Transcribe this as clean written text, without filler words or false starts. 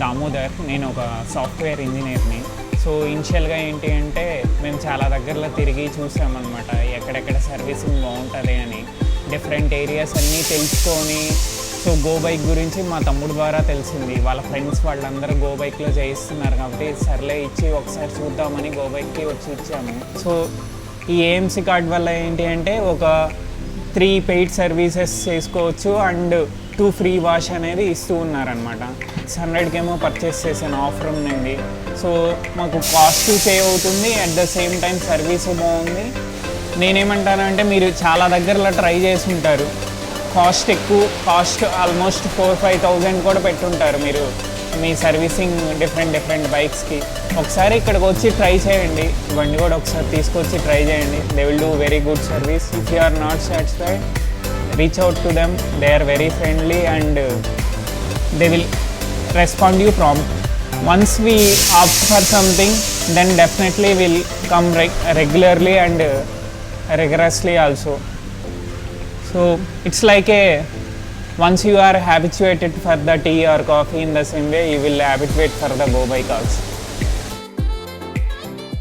దామోదర్. నేను ఒక software ఇంజనీర్ని. So ఇనిషియల్గా ఏంటి అంటే మేము చాలా దగ్గరలో తిరిగి చూసామన్నమాట, ఎక్కడెక్కడ సర్వీసింగ్ బాగుంటుంది అని. డిఫరెంట్ ఏరియాస్ అన్నీ తెలుసుకొని, సో గోబైక్ గురించి మా తమ్ముడు ద్వారా తెలిసింది. వాళ్ళ ఫ్రెండ్స్ వాళ్ళందరూ గోబైక్లో చేయిస్తున్నారు కాబట్టి సర్లే ఇచ్చి ఒకసారి చూద్దామని గోబైక్కి వచ్చి ఇచ్చాము. సో ఈ ఏఎంసీ కార్డ్ వల్ల ఏంటి అంటే ఒక 3 పెయిడ్ సర్వీసెస్ చేసుకోవచ్చు అండ్ 2 ఫ్రీ వాష్ అనేది ఇస్తూ ఉన్నారనమాట. 600కేమో పర్చేస్ చేశాను, ఆఫర్ ఉందండి. సో మాకు కాస్ట్ సేవ్ అవుతుంది, at the same time service బాగుంది. నేనేమంటానంటే మీరు చాలా దగ్గరలో ట్రై చేసి ఉంటారు, కాస్ట్ ఆల్మోస్ట్ 4-5 కూడా పెట్టుంటారు మీరు మీ సర్వీసింగ్ డిఫరెంట్ బైక్స్కి. ఒకసారి ఇక్కడికి వచ్చి ట్రై చేయండి, బండి కూడా ఒకసారి తీసుకొచ్చి ట్రై చేయండి. They will do very good service. If you are not satisfied, reach out to them. They are very friendly and they will respond you prompt. Once we opt for something, then definitely we'll come regularly and rigorously also. So it's like once you are habituated for the tea or coffee, in the same way you will habituate for the GOBYK also.